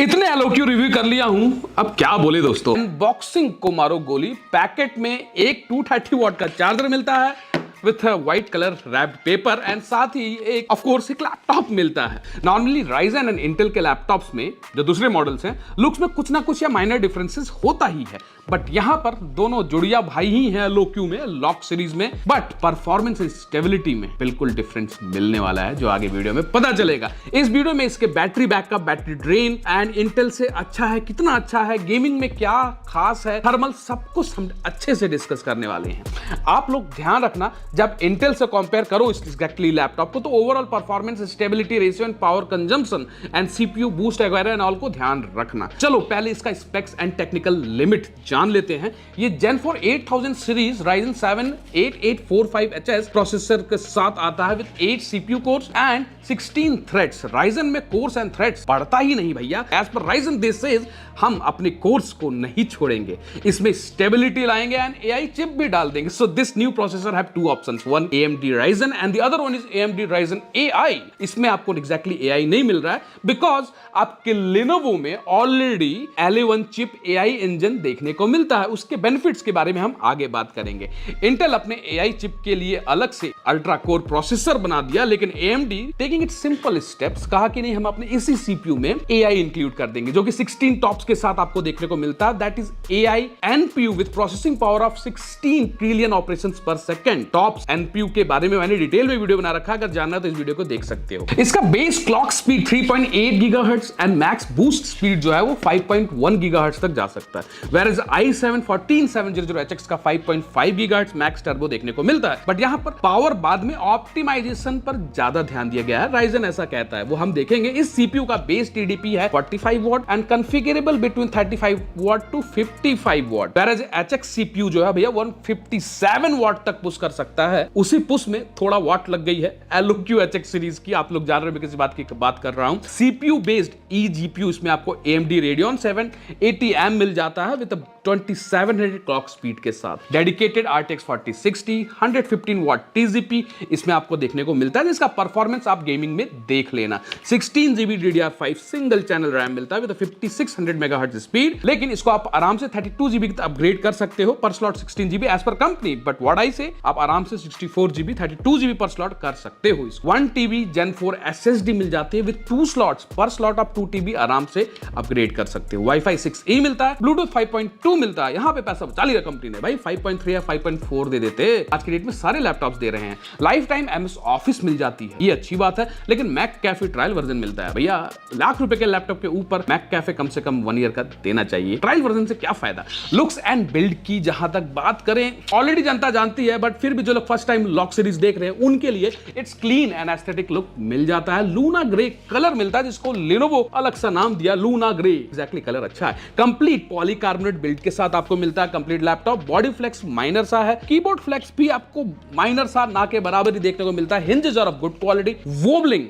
इतने एलोक्यू रिव्यू कर लिया हूं, अब क्या बोले दोस्तों। अनबॉक्सिंग को मारो गोली। पैकेट में एक 230 वॉट का चार्जर मिलता है with white colour wrapped paper and साथ ही एक ऑफ कोर्स एक लैपटॉप मिलता है। नॉर्मली राइजन एंड इंटेल के लैपटॉप्स में जो दूसरे मॉडल्स हैं, लुक्स में कुछ ना कुछ या माइनर डिफरेंसेस होता ही है, बट यहां पर दोनों जुड़िया भाई ही हैं एलोक्यू में, लॉक सीरीज में, बट परफॉर्मेंस एंड स्टेबिलिटी में बिल्कुल डिफरेंस मिलने वाला है, जो आगे वीडियो में पता चलेगा। इस वीडियो में इसके battery backup, battery drain and Intel से अच्छा है, कितना अच्छा है, गेमिंग में क्या खास है, थर्मल, सब कुछ हम अच्छे से डिस्कस करने वाले हैं। आप लोग ध्यान रखना, जब इंटेल से कंपेयर करो इस एग्जैक्टली लैपटॉप को, तो overall performance, stability, ratio and power consumption and CPU boost वगैरह एंड ऑल को ध्यान रखना। चलो पहले इसका स्पेक्स एंड टेक्निकल लिमिट जान लेते हैं। ये Gen 4 8000 series Ryzen 7 8845HS processor के साथ आता है with 8 CPU course and 16 threads. Ryzen में कोर्स एंड थ्रेड्स बढ़ता ही नहीं भैया। As per Ryzen this says हम अपने कोर्स को नहीं छोड़ेंगे, इसमें स्टेबिलिटी लाएंगे एंड AI चिप भी डाल देंगे। So this new processor have two options, one AMD Ryzen and the other one is AMD Ryzen AI। इसमें आपको एग्जैक्टली AI नहीं मिल रहा है बिकॉज आपके Lenovo में already L1 chip AI engine देखने को मिलता है। उसके बेनिफिट्स के बारे में हम आगे बात करेंगे। इंटेल अपने AI चिप के लिए अलग से अल्ट्रा कोर प्रोसेसर बना दिया, लेकिन AMD taking it simple steps, कहा कि नहीं हम अपने इसी CPU में AI इंक्लूड कर देंगे, जो कि 16 टॉप्स के साथ आपको देखने को मिलता है। That is AI NPU with processing power of 16 trillion operations पर सेकंड। टॉप्स NPU के बारे में मैंने डिटेल में वीडियो बना रखा है, अगर जानना है तो इस वीडियो को देख सकते हो। इसका base clock speed 3.8 gigahertz and max boost speed जो है वो 5.1 गीगाहर्ट्ज तक जा सकता है। Whereas i7 14700HX का 5.5 गीगाहर्ट्ज मैक्स टर्बो देखने को मिलता है, बट यहां पर पावर बाद में ऑप्टिमाइजेशन पर ज्यादा ध्यान दिया गया है। Ryzen ऐसा कहता है, वो हम देखेंगे। इस CPU का बेस TDP है 45 watt and configurable between 35 watt to 55 watt. Whereas HX CPU जो है भैया 157 वॉट तक पुश कर सकता है। उसी पुश में थोड़ा वॉट लग गई है एलोक्यू HX सीरीज की। आप लोग जान रहे हो मैं किसी बात की बात कर रहा हूं। CPU बेस्ड eGPU इसमें आपको AMD Radeon 7 80M मिल जाता है विद 2700 क्लॉक स्पीड के साथ। डेडिकेटेड RTX 4060 115 वॉट TZP इसमें आपको देखने को मिलता है, जिसका परफॉर्मेंस आप गेमिंग में देख लेना। 16GB DDR5 single channel RAM मिलता है विद 5600 मेगाहर्ट्ज स्पीड, लेकिन इसको आप आराम से 32GB तक अपग्रेड कर सकते हो पर slot 16GB as per company, but what I say आप आराम से 64GB 32GB पर स्लॉट कर सकते हो। 1TB Gen 4 SSD मिल जाती है विद 2 स्लॉट्स, पर स्लॉट आप 2TB आराम से अपग्रेड कर सकते हो। Wi-Fi 6E मिलता है, Bluetooth 5.2 मिलता है। यहां पे पैसा बचा लिया कंपनी ने भाई, 5.3 या 5.4 दे देते। आज की डेट में सारे लैपटॉप्स दे रहे हैं। लाइफ टाइम MS ऑफिस मिल जाती है, ये अच्छी बात है, लेकिन मैक कैफे ट्रायल वर्जन मिलता है भैया। लाख रुपए के लैपटॉप के ऊपर मैक कैफे कम से कम 1 ईयर का देना चाहिए। ट्रायल वर्जन से क्या फायदा। लुक्स एंड बिल्ड की जहां तक बात करें, ऑलरेडी जनता जानती है, बट फिर भी जो लोग फर्स्ट टाइम लॉक सीरीज देख रहे हैं उनके लिए it's clean and aesthetic look मिल जाता है। लूना ग्रे कलर मिलता है, जिसको Lenovo अलग सा नाम दिया लूना ग्रे। एग्जैक्टली कलर अच्छा है। कंप्लीट पॉलीकार्बोनेट बिल्ड के साथ आपको मिलता है complete laptop. Body flex minor सा है, कीबोर्ड फ्लेक्स भी आपको माइनर सा ना के बराबर ही देखने को मिलता है। Hinges are of good quality. Wobbling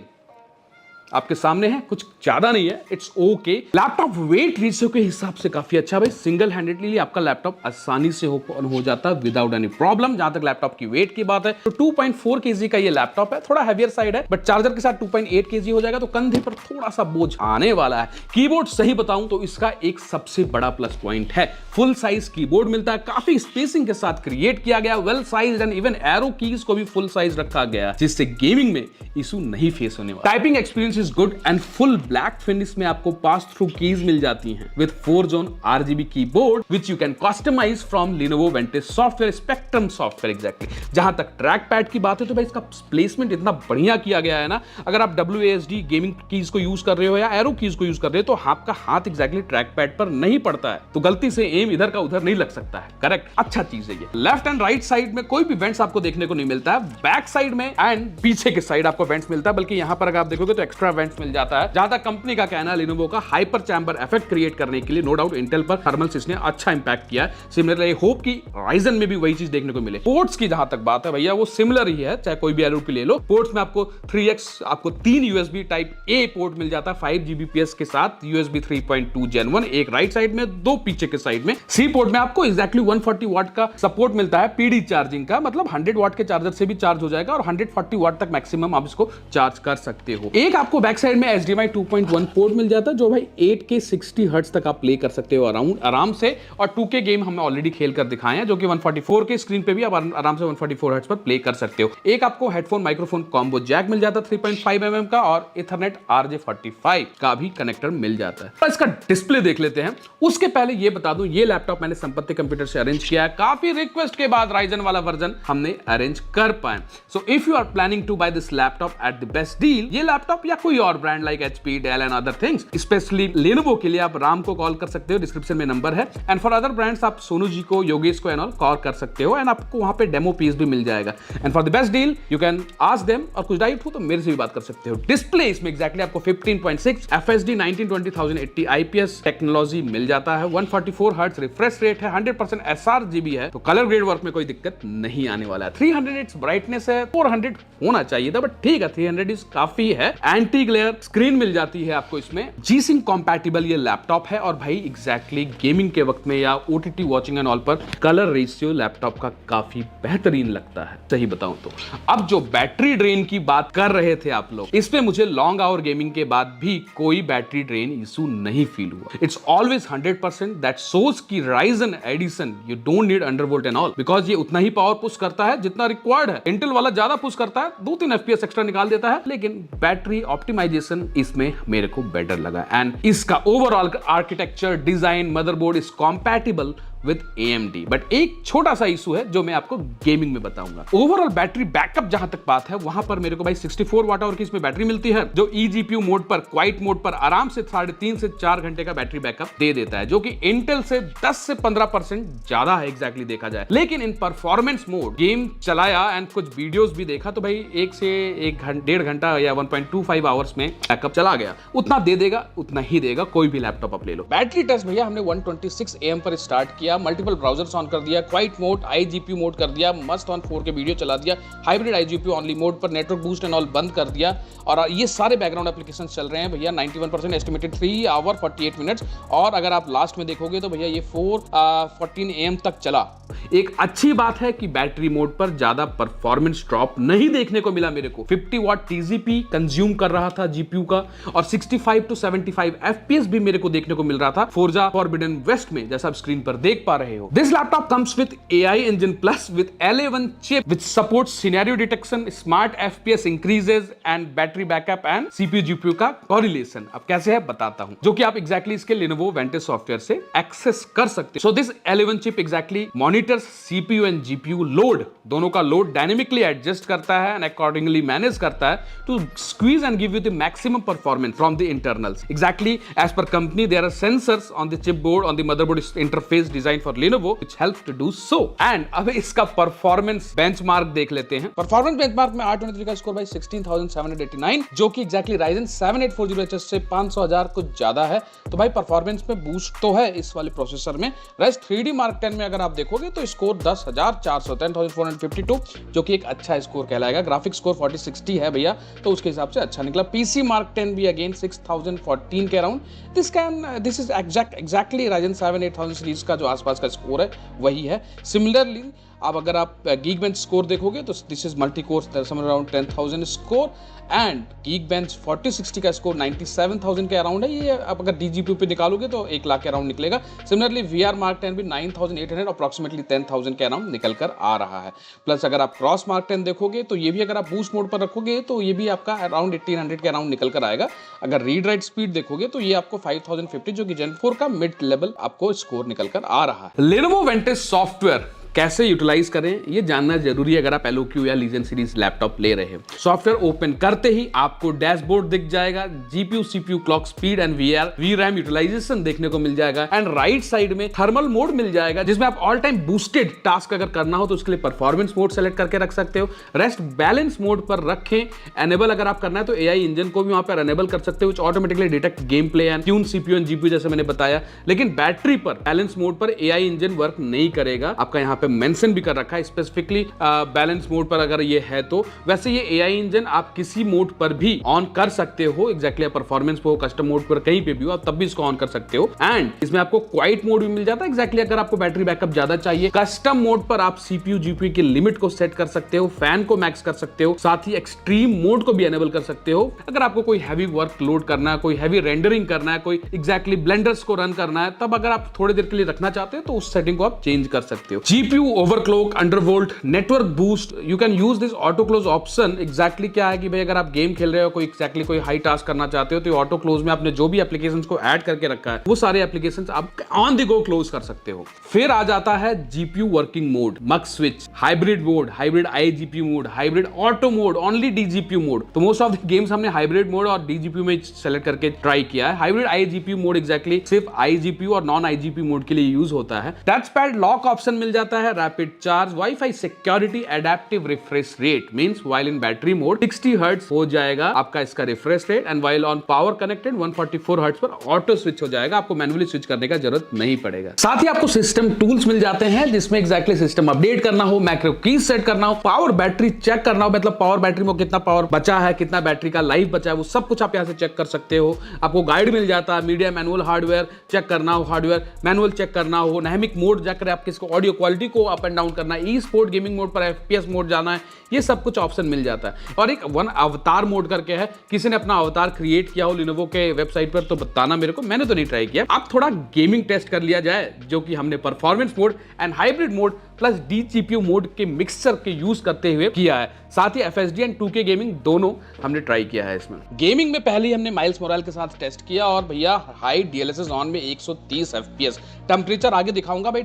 आपके सामने है, कुछ ज्यादा नहीं है, it's okay. Laptop weight ratio के हिसाब से काफी अच्छा भाई। सिंगल हैंडेडली आपका लैपटॉप आसानी से हो जाता है विदाउट एनी प्रॉब्लम। जहां तक लैपटॉप की वेट की बात है तो 2.4 kg का ये लैपटॉप है, थोड़ा हैवियर साइड है, बट चार्जर के साथ 2.8 kg हो जाएगा तो कंधे पर थोड़ा सा बोझ आने वाला है। कीबोर्ड सही बताऊं तो इसका एक सबसे बड़ा प्लस पॉइंट है, फुल साइज कीबोर्ड मिलता है, काफी स्पेसिंग के साथ क्रिएट किया गया, well size and even arrow keys को भी फुल साइज रखा गया, जिससे गेमिंग में इशू नहीं फेस होने वाला। Typing experience is good and full black finish में आपको पास थ्रू कीज मिल जाती हैं with 4 zone RGB keyboard which you can customise from Lenovo Vantage software, spectrum software exactly. जहां तक ट्रैक पैड की बात है तो भाई इसका प्लेसमेंट इतना बढ़िया किया गया है ना, अगर आप WASD गेमिंग कीज को यूज कर रहे हो या एरो कीज को यूज कर रहे हो तो आपका हाथ एग्जैक्टली ट्रैक पैड पर नहीं पड़ता है, तो गलती से एम इधर का उधर नहीं लग सकता है। करेक्ट, अच्छा चीज है ये। लेफ्ट एंड राइट साइड में कोई भी वेंट्स आपको देखने को नहीं मिलता है। बैक साइड में एंड पीछे के साइड आपको वेंट्स मिलता है, बल्कि यहां पर अगर आप देखोगे तो एक्स्ट्रा वेंट्स मिल जाता है। जहां तक कंपनी का कहना है Lenovo का हाइपर चैम्बर इफेक्ट क्रिएट करने के लिए नो डाउट इंटेल पर थर्मल्स इसने अच्छा इंपैक्ट किया है। सिमिलरली आई होप कि Ryzen में भी वही चीज देखने को मिले। पोर्ट्स की जहां तक बात है भैया वो सिमिलर ही है, चाहे कोई भी LOP ले लो। पोर्ट्स में आपको 3x आपको 3 USB टाइप A पोर्ट मिल जाता है 5 Gbps के साथ, USB 3.2 Gen 1 एक राइट साइड में, 2 पीछे के साइड में। C पोर्ट में आपको एग्जैक्टली 140 वाट का सपोर्ट मिलता है PD चार्जिंग का, मतलब 100 वाट के चार्जर से भी चार्ज हो जाएगा और 140 वाट तक मैक्सिमम आप इसको चार्ज कर सकते हो। एक आपको बैक साइड में HDMI 2.1 पोर्ट मिल जाता है, जो भाई 8K 60 हर्ट्ज तक आप प्ले कर सकते हो अराउंड आराम से। और 2K गेम हमने ऑलरेडी खेल कर दिखाए हैं, जो कि 144 के स्क्रीन पे भी आप आराम से 144 हर्ट्ज पर प्ले कर सकते हो। एक आपको हेडफोन माइक्रोफोन कॉम्बो जैक मिल जाता है 3.5 mm का, और इथरनेट RJ45 का भी कनेक्टर मिल जाता है। इसका डिस्प्ले देख लेते हैं। उसके पहले ये बता दूं, ये लैपटॉप मैंने संपत्ति कंप्यूटर से अरेंज किया है। काफी रिक्वेस्ट के बाद राइजन वाला वर्जन हमने अरेंज कर पाए। So if you are planning to buy this laptop at the best deal, ये लैपटॉप या कोई और brand like HP, Dell and other things, specially Lenovo के लिए आप राम को कॉल कर सकते हो, डिस्क्रिप्शन में नंबर है। एंड फॉर अदर ब्रांड्स आप सोनू जी को, योगेश को एंड ऑल कॉल कर सकते हो, एंड आपको वहां पे डेमो पीस भी मिल जाएगा। And for the best deal you can ask them, और कुछ डाउट हो तो मेरे से भी बात कर सकते हो। डिस्प्ले इसमें एग्जैक्टली आपको 15.6 FHD 1920 IPS टेक्नोलॉजी मिल जाता है, 144 हर्ट्ज रिफ्रेश रेट है, 100% sRGB है, तो कलर ग्रेड वर्क में कोई दिक्कत नहीं आने वाला है। 300 निट्स ब्राइटनेस है, 400 होना चाहिए था, बट ठीक है 300 इज काफी है। एंटी ग्लेयर स्क्रीन मिल जाती है आपको इसमें। G-Sync कंपैटिबल ये लैपटॉप है, और भाई एग्जैक्टली गेमिंग के वक्त में या OTT वॉचिंग एंड ऑल पर कलर रेशियो लैपटॉप का काफी बेहतरीन लगता है, सही बताऊं तो। अब जो बैटरी ड्रेन की बात कर रहे थे आप लोग, इसमें मुझे लॉन्ग आवर गेमिंग के बाद भी कोई बैटरी ड्रेन इशू नहीं फील हुआ। इट्स ऑलवेज 100%, दैट शोज की Ryzen edition you don't need undervolt and all, because ये उतना ही पावर पुश करता है जितना रिक्वायर्ड है। इंटेल वाला ज्यादा पुश करता है, 2-3 FPS एक्स्ट्रा निकाल देता है, लेकिन बैटरी ऑप्टिमाइजेशन इसमें मेरे को बेटर लगा। एंड इसका overall architecture, design, motherboard is compatible with AMD। But एक छोटा सा इशू है जो मैं आपको गेमिंग में बताऊंगा। ओवरऑल बैटरी बैकअप जहां तक बात है, वहां पर मेरे को भाई 64 वाट आवर की इसमें बैटरी मिलती है, जो eGPU मोड पर, क्वाइट मोड पर आराम से 3.5 से 4 घंटे का बैटरी बैकअप दे देता है, जो कि इंटेल से 10 से 15% ज्यादा है एग्जैक्टली देखा जाए। लेकिन इन परफॉर्मेंस मोड गेम चलाया एंड कुछ वीडियोस भी देखा, तो भाई 1 से 1.5 घंटा या 1.25 आवर्स में बैकअप चला गया। उतना दे देगा, उतना ही देगा, कोई भी लैपटॉप आप ले लो। बैटरी टेस्ट भैया हमने 126 AM पर स्टार्ट किया, मल्टीपल ब्राउजर्स ऑन कर दिया, क्वाइट मोड, iGPU मोड कर दिया, मस्ट ऑन 4 के वीडियो चला दिया, हाइब्रिड iGPU ओनली मोड पर नेटवर्क बूस्ट एंड ऑल बंद कर दिया, और ये सारे बैकग्राउंड एप्लीकेशन चल रहे हैं भैया। 91% एस्टिमेटेड 3 आवर 48 मिनट्स, और अगर आप लास्ट में देखोगे तो भैया ये 4:14 AM तक चला। एक अच्छी बात है कि बैटरी मोड पर ज्यादा परफॉर्मेंस ड्रॉप नहीं देखने को मिला मेरे को। 50 वाट TZP कंज्यूम कर रहा था GPU का, और 65 to 75 FPS भी मेरे को देखने को मिल रहा था Forza Forbidden West में, जैसा आप स्क्रीन पर देख पा रहे हो। This laptop comes with AI Engine Plus with L11 chip, which supports scenario detection, smart FPS increases and battery backup and CPU GPU का correlation। अब कैसे है बताता हूं, जो कि आप exactly इसके Lenovo Vantage सॉफ्टवेयर से एक्सेस कर सकते हो। So this L11 chip exactly monitors CPU and GPU load, दोनों का लोड डायनेमिकली एडजस्ट करता है एंड अकॉर्डिंगली मैनेज करता है to squeeze and give you the maximum performance from the internals. Exactly as per company, there are sensors on the chipboard, on the motherboard interface designed for Lenovo, which helps to do so। And अब इसका performance benchmark देख लेते हैं। Performance benchmark में R23 का score भाई 16,789, जो कि एग्जैक्टली Ryzen 7840HS से 500,000 कुछ ज्यादा है। तो भाई परफॉर्मेंस में बूस्ट तो है इस वाले प्रोसेसर में। रेस्ट 3D Mark 10 में अगर आप देखोगे तो स्कोर 10,452, जो कि एक अच्छा स्कोर कहलाएगा। ग्राफिक्स स्कोर 4060 है भैया, तो उसके हिसाब से अच्छा निकला। PC Mark 10 भी अगेन 6014 के around. This is exactly Ryzen 7 8000 series का जो आसपास का स्कोर है वही है। सिमिलरली अब अगर आप Geekbench स्कोर देखोगे तो this is multi core somewhere around 10,000 score, and Geekbench 4060 का स्कोर 97,000 के अराउंड है। ये आप अगर DGPU पे निकालोगे तो 1 लाख के अराउंड निकलेगा। सिमिलरली VR Mark 10 भी 9800 अप्रॉक्सीमेटली 10,000 के अराउंड निकल कर आ रहा है। प्लस अगर आप क्रॉस Mark 10 देखोगे तो ये भी अगर आप बूस्ट मोड पर रखोगे तो ये भी आपका अराउंड 1800 के अराउंड निकल कर आएगा। अगर रीड राइट स्पीड देखोगे तो ये आपको 5050, जो कि Gen 4 का मिड लेवल आपको स्कोर निकल कर आ रहा है। Lenovo Vantage सॉफ्टवेयर कैसे यूटिलाइज करें ये जानना जरूरी है अगर आप LOQ या लीजन सीरीज लैपटॉप ले रहे हो। सॉफ्टवेयर ओपन करते ही आपको डैशबोर्ड दिख जाएगा, GPU CPU clock speed and VRAM utilisation देखने को मिल जाएगा, एंड राइट साइड में थर्मल मोड मिल जाएगा, जिसमें आप ऑल टाइम बूस्टेड टास्क अगर करना हो तो उसके लिए परफॉर्मेंस मोड सेलेक्ट करके रख सकते हो। रेस्ट बैलेंस मोड पर रखें। एनेबल अगर आप करना है तो AI इंजन को भी वहां पर एनेबल कर सकते हो, automatically detect game play and tune CPU and GPU जैसे मैंने बताया। लेकिन बैटरी पर बैलेंस मोड पर AI इंजन वर्क नहीं करेगा। आपका यहाँ पे मेंशन भी कर रखा है स्पेसिफिकली बैलेंस मोड पर अगर ये है तो। वैसे ये एआई इंजन आप किसी मोड पर भी ऑन कर सकते हो, एग्जैक्टली परफॉर्मेंस पे हो, कस्टम मोड पर कहीं पे भी हो आप तब भी इसको ऑन कर सकते हो। एंड इसमें आपको क्वाइट मोड भी मिल जाता है, एग्जैक्टली अगर आपको बैटरी बैकअप ज्यादा चाहिए। कस्टम मोड पर आप सीपीयू जीपीयू की लिमिट को सेट कर सकते हो, फैन को मैक्स कर सकते हो, साथ ही एक्सट्रीम मोड को भी एनेबल कर सकते हो। अगर आपको कोई हैवी वर्क लोड करना है, कोई हैवी रेंडरिंग करना है, कोई एग्जैक्टली ब्लेंडर्स को रन करना है, तब अगर आप थोड़ी देर के लिए रखना चाहते हो तो उस सेटिंग को आप चेंज कर सकते हो। GPU overclock, undervolt, network boost, you can use this auto close option. Exactly क्या है कि भाई अगर आप गेम खेल रहे हो, कोई एग्जैक्टली कोई हाई टास्क करना चाहते हो तो ऑटो क्लोज में आपने जो भी एप्लीकेशंस को ऐड करके रखा है वो सारे एप्लीकेशंस आप ऑन द गो क्लोज कर सकते हो। फिर आ जाता है GPU working mode, MUX switch, hybrid mode, hybrid iGPU mode, hybrid auto mode, only dGPU mode. तो मोस्ट ऑफ द गेम्स हमने हाइब्रिड मोड और डीजीपीयू में सेलेक्ट करके ट्राई किया है। हाइब्रिड आईजीपीयू मोड एग्जैक्टली सिर्फ आईजीपीयू और नॉन आईजीपीयू मोड के लिए यूज होता है। टच पैड लॉक ऑप्शन मिल जाता है, rapid charge, wifi security, adaptive refresh rate means while इन बैटरी मोड 60 हर्ट्ज हो जाएगा आपका इसका refresh rate, and while on power connected 144 hertz पर ऑटो स्विच हो जाएगा, आपको मैन्युअली स्विच करने का जरूरत नहीं पड़ेगा। साथ ही आपको सिस्टम टूल्स मिल जाते हैं जिसमें एग्जैक्टली सिस्टम अपडेट करना हो, मैक्रो कीज सेट करना हो, पावर बैटरी चेक करना हो, मतलब पावर बैटरी में कितना पावर बचा है, कितना बैटरी का लाइफ बचा है, वो सब कुछ आप यहां से चेक कर सकते हो। आपको गाइड मिल जाता है, मीडिया मैनुअल हार्डवेयर चेक करना हो, हार्डवेयर मैनुअल चेक करना हो, डायनामिक मोड जाकर आप किसको ऑडियो क्वालिटी को अप एंड डाउन करना है, ई स्पोर्ट गेमिंग मोड पर एफपीएस मोड जाना है, ये सब कुछ ऑप्शन मिल जाता है। और एक वन अवतार मोड करके है, किसी ने अपना अवतार क्रिएट किया हो लिनोवो के वेबसाइट पर तो बताना मेरे को, मैंने तो नहीं ट्राई किया। आप थोड़ा गेमिंग टेस्ट कर लिया जाए, जो कि हमने performance mode and hybrid mode plus dGPU mode के मिक्सचर के यूज करते हुए किया है। साथ ही एफएसडी एंड 2K गेमिंग दोनों हमने ट्राई किया है। इसमें गेमिंग में पहले ही हमने माइल्स मोराल के साथ टेस्ट किया और भैया हाई डीएलएसएस ऑन में 130 एफपीएस। टेम्परेचर आगे दिखाऊंगा भाई,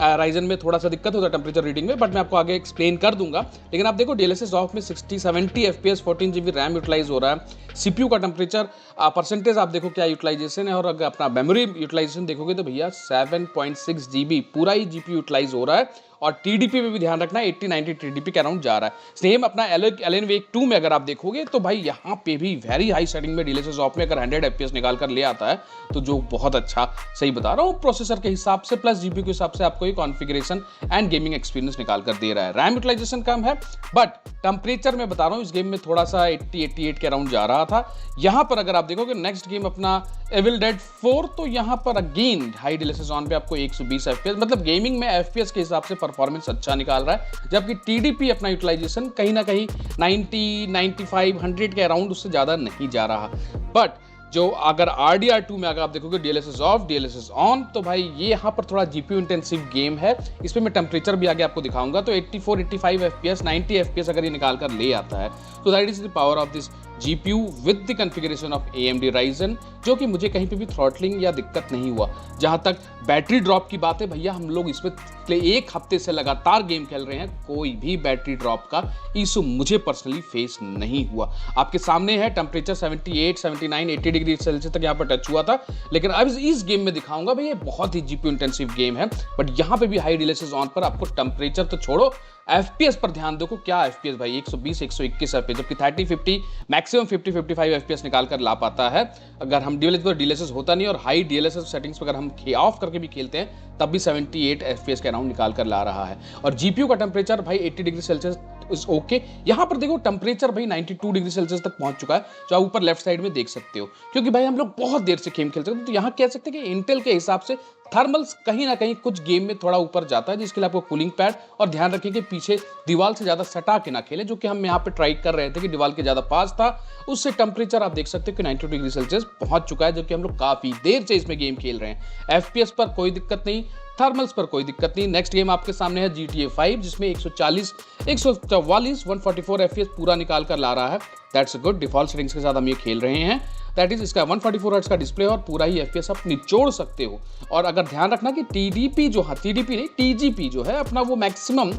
राइजन में थोड़ा सा दिक्कत होता है टेम्परेचर रीडिंग में, बट मैं आपको आगे एक्सप्लेन कर दूंगा। लेकिन आप देखो डीएलएसएस ऑफ में 60-70 एफपीएस, 14 GB रैम यूटिलाइज हो रहा है। सीपीयू का टेम्परेचर परसेंटेज आप देखो क्या यूटिलाइजेशन है, और अगर अपना मेमोरी यूटिलाइजेशन देखोगे तो भैया 7.6 GB पूरा ही जीपी यूटिलाइज हो रहा है। और टीडीपी में भी ध्यान रखना, 80-90 टीडीपी के अराउंड जा रहा है। सेम अपना एलन वेक 2 में अगर आप देखोगे तो भाई यहाँ पे भी वेरी हाई सेटिंग में डीएलएसएस ऑफ में अगर 100 एफपीएस निकाल कर ले आता है तो जो बहुत अच्छा, सही बता रहा हूँ, प्रोसेसर के हिसाब से प्लस जीपी के हिसाब से आपको ये कॉन्फ़िगरेशन एंड गेमिंग एक्सपीरियंस निकाल कर दे रहा है। रैम यूटिलाइजेशन कम है, बट टेम्परेचर में बता रहा हूँ इस गेम में थोड़ा सा 80-88 के अराउंड जा रहा था। यहाँ पर अगर आप देखोगे नेक्स्ट गेम अपना एविल डेड 4, तो यहाँ पर अगेन हाई डीएलएसएस ऑन पे आपको 120 एफपीएस, मतलब गेमिंग में एफपीएस के हिसाब से परफॉर्मेंस अच्छा निकाल रहा है। जबकि टीडीपी अपना यूटिलाइजेशन कहीं ना कहीं 90, 95, 100 के अराउंड उससे ज्यादा नहीं जा रहा। बट जो अगर RDR2 में अगर आप देखोगे डीएलएसएस ऑफ डीएलएसएस ऑन, तो भाई ये यहाँ पर थोड़ा जीपीयू इंटेंसिव गेम है। इसमें मैं टेम्परेचर भी आगे आपको दिखाऊंगा, तो 84-85 एफपीएस, 90 एफपीएस अगर ये निकाल कर ले आता है, तो that is the power of this GPU with the configuration of AMD Ryzen, जो कि मुझे कहीं पे भी थ्रॉटलिंग या दिक्कत नहीं हुआ। जहां तक बैटरी ड्रॉप की बात है, भैया हम लोग इसमें 1 हफ्ते से लगातार गेम खेल रहे हैं, कोई भी बैटरी ड्रॉप का इशू मुझे पर्सनली फेस नहीं हुआ। आपके सामने है टेम्परेचर 78, 79, 80 डिग्री सेल्सियस तक यहाँ पर टच हुआ था। लेकिन अब इस गेम में दिखाऊंगा भाई, ये बहुत ही जीपीयू इंटेंसिव गेम है, बट यहाँ पे भी हाई डीएलएसएस ऑन पर आपको टेम्परेचर तो छोड़ो, एफपीएस पर ध्यान देखो, क्या एफपीएस भाई 120, 121 एफपीएस, जबकि 30, 50, मैक्सिमम 50, 55 एफपीएस निकाल कर ला पाता है। अगर हम डीएलएसएस होता नहीं और हाई डीएलएसएस सेटिंग्स पर अगर हम ऑफ करके भी खेलते हैं तब भी 78 एफपीएस के अराउंड निकाल कर ला रहा है। और जीपीयू का टेम्परेचर भाई 80 डिग्री सेल्सियस इज ओके। यहाँ पर देखो टेम्परेचर भाई 92 डिग्री सेल्सियस तक पहुंच चुका है, जो आप ऊपर लेफ्ट साइड में देख सकते हो, क्योंकि भाई हम लोग बहुत देर से गेम खेलते हैं। तो यहाँ कह सकते हैं कि इंटेल के हिसाब से थर्मल्स कहीं ना कहीं कुछ गेम में थोड़ा ऊपर जाता है, जिसके लिए आपको कूलिंग पैड, और ध्यान रखें कि पीछे दीवार से ज्यादा सटा के ना खेले, जो कि हम यहाँ पे ट्राई कर रहे थे कि दीवार के ज्यादा पास था, उससे टेम्परेचर आप देख सकते हो कि 92 डिग्री सेल्सियस पहुंच चुका है, जबकि हम लोग काफी देर से इसमें गेम खेल रहे हैं। एफपीएस पर कोई दिक्कत नहीं, थर्मल्स पर कोई दिक्कत नहीं। नेक्स्ट गेम आपके सामने है GTA 5, जिसमें 140, 144, 144 एफपीएस पूरा निकाल कर ला रहा है। दैट्स गुड, डिफॉल्ट सेटिंग्स के साथ हम ये खेल रहे हैं। दैट इज इसका 144 हर्ट्ज का डिस्प्ले और पूरा ही एफपीएस आप निचोड़ सकते हो। और अगर ध्यान रखना कि टीडीपी जो है, टीडीपी नहीं टीजीपी जो है अपना, वो मैक्सिमम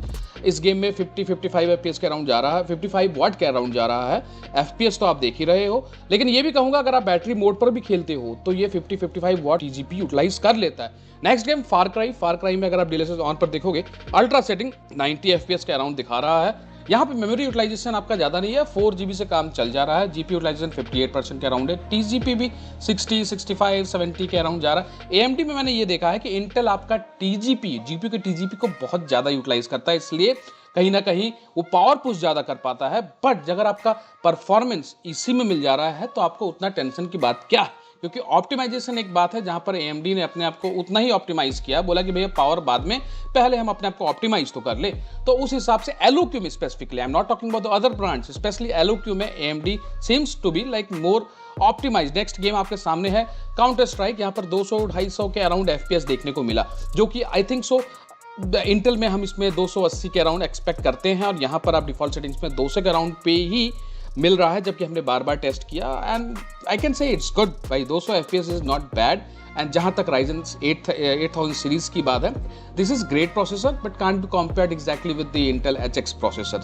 इस गेम में 50-55 एफपीएस के अराउंड जा रहा है, 55 वाट के अराउंड जा रहा है। एफपीएस तो आप देख ही रहे हो, लेकिन ये भी कहूंगा अगर आप बैटरी मोड पर भी खेलते हो तो ये 50-55 वाट टीजीपी यूटिलाइज कर लेता है। नेक्स्ट गेम फार क्राई में अगर आप डीएलएसएस ऑन पर देखोगे, अल्ट्रा सेटिंग 90 एफपीएस के अराउंड दिखा रहा है। यहाँ पे मेमोरी यूटिलाइजेशन आपका ज़्यादा नहीं है, 4 GB से काम चल जा रहा है। GPU यूटिलाइजेशन 58% के अराउंड है। TGP भी 60, 65, 70 के अराउंड जा रहा है। AMD में मैंने ये देखा है कि इंटेल आपका TGP, GPU के TGP को बहुत ज़्यादा यूटिलाइज करता है, इसलिए कहीं ना कहीं वो पावर पुश ज़्यादा कर पाता है। बट अगर आपका परफॉर्मेंस इसी में मिल जा रहा है तो आपको उतना टेंशन की बात क्या है, क्योंकि ऑप्टिमाइजेशन एक बात है जहां पर AMD ने अपने आप को उतना ही ऑप्टिमाइज किया, बोला कि भैया पावर बाद में, पहले हम अपने आप को ऑप्टिमाइज तो कर ले। तो उस हिसाब से LOQ में specifically, I am not talking about the other brands, specially LOQ में AMD seems to be like more optimise. Next game आपके सामने है काउंटर स्ट्राइक, यहाँ पर 200-250 के अराउंड FPS देखने को मिला, जो कि आई थिंक सो इंटेल में हम इसमें 280 के अराउंड एक्सपेक्ट करते हैं, और यहाँ पर आप डिफॉल्ट सेटिंग्स में 200 के अराउंड पे ही मिल रहा है, जबकि हमने बार बार टेस्ट किया and I can say it's good भाई। 200 FPS is not bad. And जहाँ तक Ryzen 8000 सीरीज की बात है, this is great processor but can't be compared exactly with the Intel HX processor.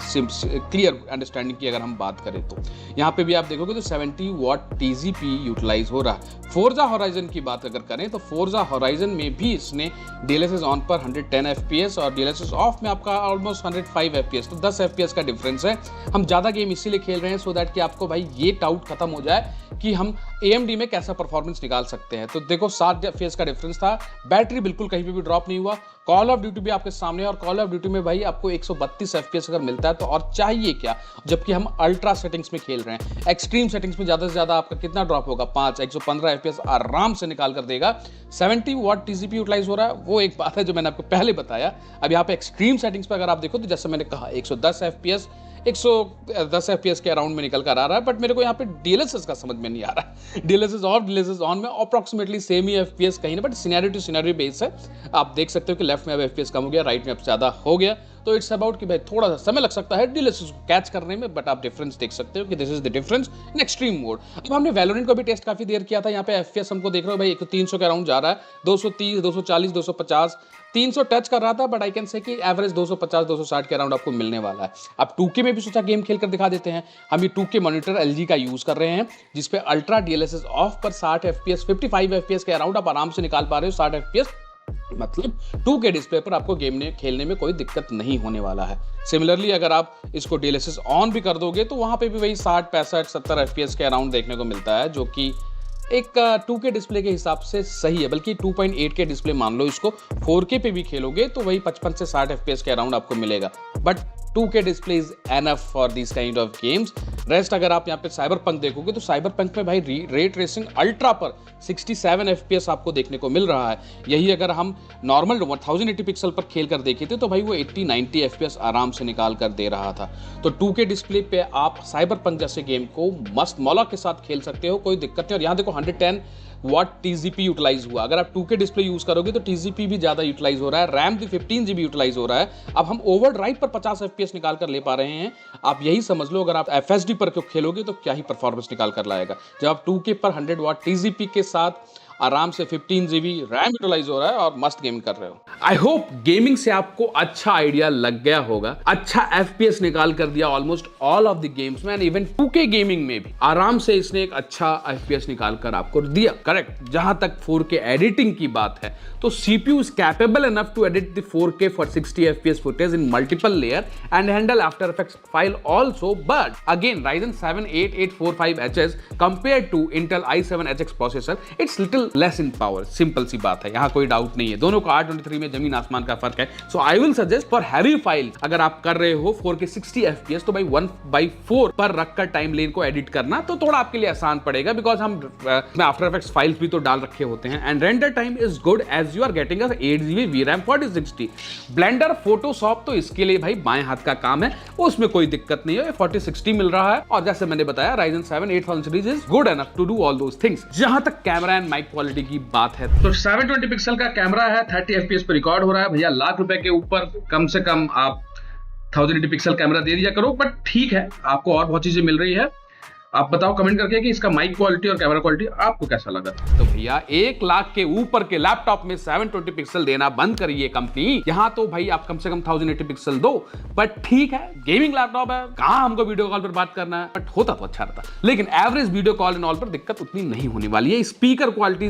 Clear understanding की अगर हम बात करें तो यहाँ पे भी आप देखोगे तो 70 वॉट TGP यूटिलाइज हो रहा है। Forza Horizon की बात अगर करें तो Forza Horizon में भी इसने DLSS ऑन पर 110 FPS और DLSS ऑफ में आपका ऑलमोस्ट 105 FPS, तो 10 FPS का डिफरेंस है। हम ज़्यादा गेम इसीलिए खेल रहे हैं सो दैट कि आपको भाई ये डाउट खत्म हो जाए कि हम AMD में कैसा परफॉर्मेंस निकाल सकते हैं। तो देखो 7 FPS का डिफरेंस था, बैटरी बिल्कुल कहीं पे भी ड्रॉप नहीं हुआ। कॉल ऑफ ड्यूटी भी आपके सामने है और कॉल ऑफ ड्यूटी में भाई आपको 132 FPS अगर मिलता है तो और चाहिए क्या, जबकि हम अल्ट्रा सेटिंग्स में खेल रहे हैं। एक्सट्रीम सेटिंग्स में ज़्यादा से ज़्यादा आपका कितना ड्रॉप होगा, 115 FPS आराम से निकाल कर देगा। 70 वॉट TGP यूटिलाइज हो रहा है, वो एक बात है जो मैंने आपको पहले बताया। अब यहाँ पे एक्सट्रीम सेटिंग्स पर अगर आप देखो तो जैसे मैंने कहा 110 FPS 110 FPS के अराउंड में निकल कर आ रहा है, बट मेरे को यहाँ पे DLSS का समझ में नहीं आ रहा है। DLSS और DLSS ऑन में अप्रॉक्सीमेटली सेम ही FPS कहीं ना, but scenario to scenario base है। आप देख सकते हो कि लेफ्ट में अब FPS कम हो गया, राइट में अब ज़्यादा हो गया, तो इट्स अबाउट कि भाई थोड़ा सा समय लग सकता है DLSS को कैच करने में, बट आप डिफरेंस देख सकते हो कि this is the difference in extreme mode. अब हमने वैलोरेंट को भी टेस्ट काफी देर किया था, यहाँ पे FPS हमको देख रहे हो भाई 300 के अराउंड जा रहा है, 230, 240, 250, 300 टच कर रहा था, बट आई कैन से कि एवरेज 250, 260 के अराउंड आपको मिलने वाला है। अब 2K में भी सोचा गेम खेल कर दिखा देते हैं। हम ये 2K मॉनिटर LG का यूज कर रहे हैं, जिसपे अल्ट्रा DLSS ऑफ पर 60 FPS 55 FPS के अराउंड आप आराम से निकाल पा रहे हो। 60 FPS मतलब 2K डिस्प्ले पर आपको गेम में खेलने में कोई दिक्कत नहीं होने वाला है। सिमिलरली अगर आप इसको DLSS ऑन भी कर दोगे तो वहां पे भी वही 60, 65, 70 FPS के अराउंड देखने को मिलता है, जो कि एक 2K डिस्प्ले के हिसाब से सही है। बल्कि 2.8K डिस्प्ले मान लो, इसको 4K पे भी खेलोगे तो वही 55 से 60 FPS के अराउंड आपको मिलेगा, but 2K display is enough for this kind of games. Rest अगर आप यहाँ पे साइबरपंक देखोगे तो साइबरपंक में भाई रे ट्रेसिंग अल्ट्रा पर 67 FPS आपको देखने को मिल रहा है। यही अगर हम नॉर्मल 1080 पिक्सल पर खेल कर देखे थे तो भाई वो 80-90 FPS आराम से निकाल कर दे रहा था। तो 2K डिस्प्ले पे आप साइबरपंक जैसे गेम को मस्त मौला के साथ खेल सकते हो, कोई दिक्कत नहीं। और यहाँ देखो 110 वॉट TGP यूटिलाइज हुआ। अगर आप 2K डिस्प्ले यूज करोगे तो TGP भी ज्यादा यूटिलाइज हो रहा है, रैम भी 15 GB यूटिलाइज हो रहा है। अब हम ओवरड्राइव पर 50 FPS निकाल कर ले पा रहे हैं। आप यही समझ लो, अगर आप FSD पर खेलोगे तो क्या ही परफॉर्मेंस निकाल कर लाएगा, जब आप 2K पर 100 वॉट TGP के साथ आराम से 15 GB रैम यूटिलाइज हो रहा है और मस्त गेमिंग कर रहे हो। आई होप गेमिंग से आपको अच्छा आइडिया लग गया होगा। अच्छा FPS निकाल कर दिया almost all of the games में, एंड इवन 2K गेमिंग में भी आराम से इसने एक अच्छा FPS निकाल कर आपको दिया। करेक्ट। जहां तक 4K एडिटिंग की बात है तो CPU is capable enough to edit the 4K for 60 FPS footage in multiple layer and handle After Effects file also, but again Ryzen 7 8845HS compared to Intel i7 HX processor, it's little less in power. Simple सी बात है, यहां कोई doubt नहीं है। दोनों का R23 में जमीन आसमान का फर्क है। So I will suggest for heavy file, अगर आप कर रहे हो 4K 60 FPS तो भाई 1/4 पर रखकर टाइम लेन को एडिट करना तो थोड़ा आपके लिए आसान पड़ेगा, बिकॉज हम आफ्टर इफेक्ट्स फाइल्स भी तो डाल रखे होते हैं। And render time is good as you are getting 8 GB VRAM 4060। Blender Photoshop तो इसके लिए भाई बाएं हाथ का काम है, उसमें कोई दिक्कत नहीं है। 4060 मिल रहा है और जैसे मैंने बताया Ryzen 7 8000 series is good enough to do all those things. जहां तक कैमरा एंड माइक क्वालिटी की बात है तो 720 पिक्सल का कैमरा है, 30 FPS पर रिकॉर्ड हो रहा है। भैया लाख रुपए के ऊपर कम से कम आप 1080 पिक्सल कैमरा दे दिया करो, बट ठीक है, आपको और बहुत चीजें मिल रही है। आप बताओ कमेंट करके कि इसका माइक क्वालिटी और कैमरा क्वालिटी आपको कैसा लगा। तो भैया 1 लाख के ऊपर के लैपटॉप में 720 पिक्सल देना बंद करिए कंपनी। यहाँ तो भाई आप कम से कम 1080 पिक्सल दो, बट ठीक है गेमिंग लैपटॉप है, कहाँ हमको वीडियो कॉल पर बात करना है, बट होता तो अच्छा रहता। लेकिन average video call and all पर दिक्कत उतनी नहीं होने वाली है। स्पीकर क्वालिटी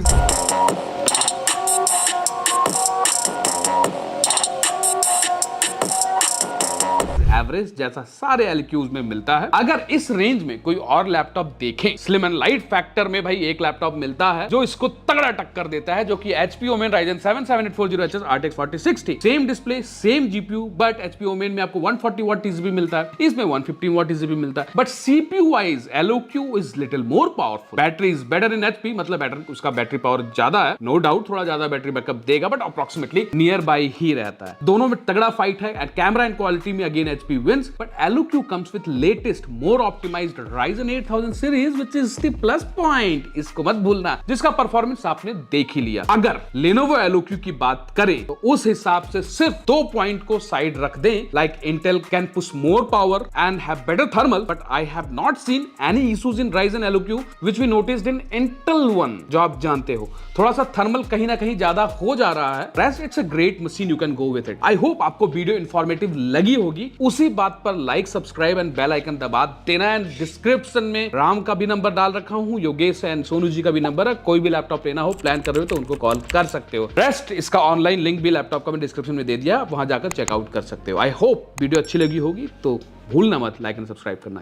एवरेज जैसा सारे एलक्यूज में मिलता है। अगर इस रेंज में कोई और लैपटॉप देखें, स्लिम एंड लाइट फैक्टर में भाई एक लैपटॉप मिलता है जो इसको तगड़ा टक्कर देता है, जो कि HP Omen Ryzen 7 7840HS RTX 4060, same display same GPU, but HP Omen में आपको 140 वाट TCP मिलता है, इसमें 115 वाट TCP मिलता है। But CPU wise LOQ is little more powerful, battery is better in HP, मतलब बैटरी उसका बैटरी पावर ज्यादा है, नो डाउट थोड़ा ज्यादा बैटरी बैकअप देगा, बट अप्रोक्सीमेटली नियर बाय ही रहता है। दोनों में तगड़ा फाइट है। एट कैमरा एंड क्वालिटी में again HP wins, but LOQ comes with latest more optimized Ryzen 8000 series which is the plus point, इसको मत भूलना, जिसका परफॉर्मेंस आपने देख ही लिया। अगर Lenovo LOQ की बात करें तो उस हिसाब से सिर्फ 2 पॉइंट को साइड रख दें, like Intel can push more power and have better thermal, but I have not seen any issues in Ryzen LOQ which we noticed in Intel One, जो आप जानते हो थोड़ा सा थर्मल कहीं ना कहीं ज्यादा हो जा रहा है। Rest it's a great machine, you can go with it. I hope आपको वीडियो इंफॉर्मेटिव लगी होगी। उसी बात पर like, subscribe and bell icon दबा देना। एंड डिस्क्रिप्शन में राम का भी नंबर डाल रखा हूं, योगेश एंड सोनू जी का भी नंबर है, कोई भी लैपटॉप लेना हो, प्लान कर रहे हो तो उनको कॉल कर सकते हो। रेस्ट इसका ऑनलाइन लिंक भी लैपटॉप का मैं डिस्क्रिप्शन में दे दिया, वहां जाकर चेकआउट कर सकते हो। आई होप वीडियो अच्छी लगी होगी, तो भूलना मत लाइक एंड सब्सक्राइब करना।